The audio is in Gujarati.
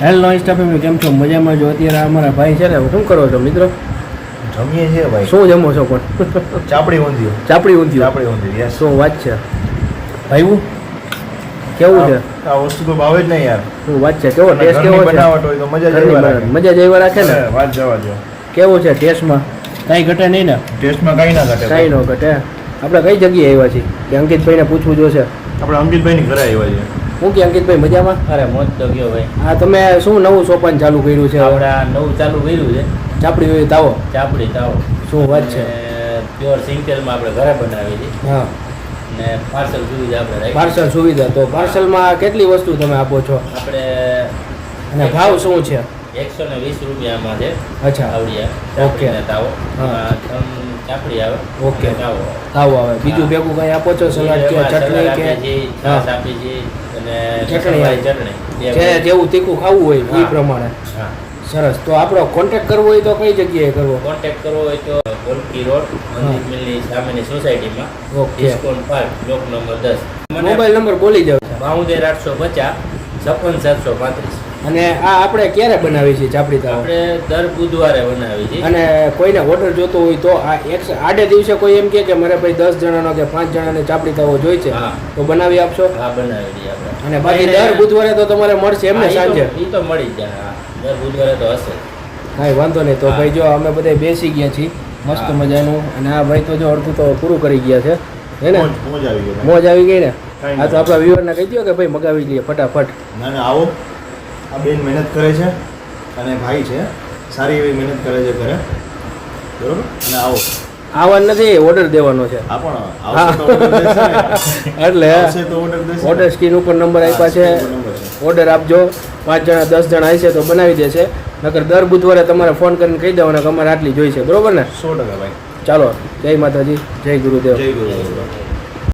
હેલો ઇન્સ્ટા ફેમિલી, કેમ છો? મજામાં જો? અત્યારે અમારા ભાઈ છે ને, શું કરો છો મિત્રો? જમીએ છીએ ભાઈ. શું જમો છો પણ? ચાપડી ઊંધિયું. ચાપડી ઊંધિયું? ચાપડી ઊંધિયું, યસ. શું વાત છે ભાઈ? કેવું છે આ વસ્તુ તો ભાવે જ નહીં યાર. શું વાત છે? કેવો ટેસ્ટ કેવો છે? બનાવટ હોય તો મજા જ એવા રાખે. મજા જ એવા રાખે ને. વાત જવા દો. કેવું છે ટેસ્ટમાં? કાંઈ ઘટે નહીં ને? ટેસ્ટમાં કાંઈ ના ઘટે. કાંઈ ન ઘટે. આપણે કઈ જગ્યાએ આવ્યા છીએ કે અંકિતભાઈને પૂછવું જોશે? આપણે અંકિતભાઈની ઘરે આવ્યા છીએ. હું કે અંકિતભાઈ મજામાં? અરે મોજ તો ગયો ભાઈ. હા, તમે શું નવું સોપાન ચાલુ કર્યું છે? આપણા નવું ચાલુ કર્યું છે ચાપડી હોય તાવો. ચાપડી તાવો. શું વાત છે? પ્યોર સિંગતેલમાં આપણે ઘરે બનાવીએ છીએ. હા, ને પાર્સલ સુવિધા આપણે રાખી. પાર્સલ સુવિધા. તો પાર્સલમાં કેટલી વસ્તુ તમે આપો છો આપણે અને ભાવ શું છે? 120 રૂપિયામાં છે. અચ્છા, આવડિયા ઓકે. તાવો. હા. ચાપડી આવે. ઓકે. તાવો તાવો આવે. બીજું ભેગું કઈ આપો છો? સલાડ કે ચટણી કે? છાશ આપી છે અને ચટણી. ચટણી જે જેવું તીખું ખાવું હોય એ હા. પ્રમાણે. હા. સરસ. તો આપણો કોન્ટેક્ટ કરવો હોય તો કઈ જગ્યાએ કરવો? કોન્ટેક્ટ કરવો હોય તો ગોલકી રોડ મંદિર મિલની સામેની સોસાયટીમાં okay. ISKCON park block number 10. Mobile number બોલી જાવ. 72 850 56 735. અને આ આપણે ક્યારે બનાવી છીએ ચાપડી તાવો? આપણે દર બુધવારે બનાવી છીએ. અને કોઈને ઓર્ડર જોતો હોય તો આ આડે દિવસે કોઈ એમ કે મારે ભાઈ 10 જણાનો કે 5 જણાને ચાપડી તાવો જોઈ છે, હા. તો બનાવી આપશો? હા, બનાવી દઈએ આપણે. અને બાકી દર બુધવારે તો તમારે મળશે એમને સાંજે? એ તો મળી જ જાય. હા, દર બુધવારે તો હશે. કાંઈ વાંધો નહીં. તો હા. ભાઈ જો અમે બધા બેસી ગયા છીએ મસ્ત હા. મજાનું. અને આ ભાઈ તો જો અડધું તો પૂરું કરી ગયા છે, હે ને? મોજ આવી ગઈ. મોજ આવી ગઈ ને? કાંઈ આ તો આપણા વ્યુઅરને કહી દો કે ભાઈ મગાવી લઈએ ફટાફટ. ના ના, આવો. આ બેન મહેનત કરે છે અને ભાઈ છે, સારી એવી મહેનત કરે છે ઘરે, બરોબર. અને આવો. આવવાનું નથી, ઓર્ડર દેવાનો છે. આ પણ આવશે તો order દેશે ને. એટલે આવશે તો order દેશે ને. ઓર્ડર સ્ક્રીન ઉપર નંબર આપ્યા છે. હા, નંબર છે. ઓર્ડર આપજો. 5 જણા 10 જણા હશે તો બનાવી દેશે. નકર દર બુધવારે તમારે ફોન કરીને કહી દેવાના કે અમારે આટલી જોઈશે, બરોબર ને? 100% ભાઈ. ચાલો, જય માતાજી, જય ગુરુદેવ. જય ગુરુ.